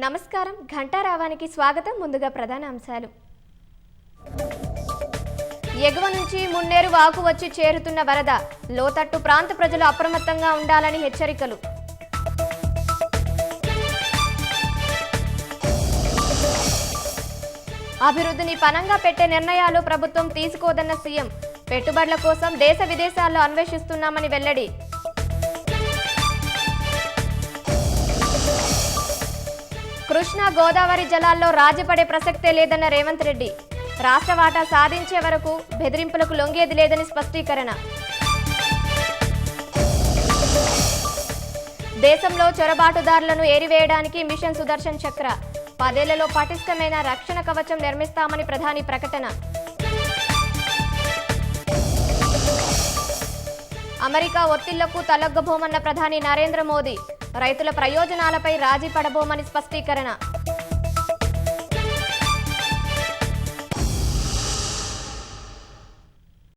నమస్కారం. ఘంటారావానికి స్వాగతం. ముందుగా ప్రధాన అంశాలు. ఎగువ నుంచి మున్నేరు వాగు వచ్చి చేరుతున్న వరద, లోతట్టు ప్రాంత ప్రజలు అప్రమత్తంగా ఉండాలని హెచ్చరికలు. అభివృద్ధిని పనంగా పెట్టే నిర్ణయాలు ప్రభుత్వం తీసుకోదన్న సీఎం. పెట్టుబడుల కోసం దేశ విదేశాల్లో అన్వేషిస్తున్నామని వెల్లడి. కృష్ణా గోదావరి జలాల్లో రాజీపడే ప్రసక్తే లేదన్న రేవంత్ రెడ్డి. రాష్ట్ర వాటా సాధించే వరకు బెదిరింపులకు లొంగేది లేదని స్పష్టీకరణ. దేశంలో చొరబాటుదారులను ఏరివేయడానికి మిషన్ సుదర్శన్ చక్ర. 10 ఏళ్లలో పటిష్టమైన రక్షణ కవచం నిర్మిస్తామని ప్రధాని ప్రకటన. అమెరికా ఒత్తిళ్లకు తలొగ్గబోమన్న ప్రధాని నరేంద్ర మోదీ. రైతుల ప్రయోజనాలపై రాజీ పడబోమని స్పష్టీకరణ.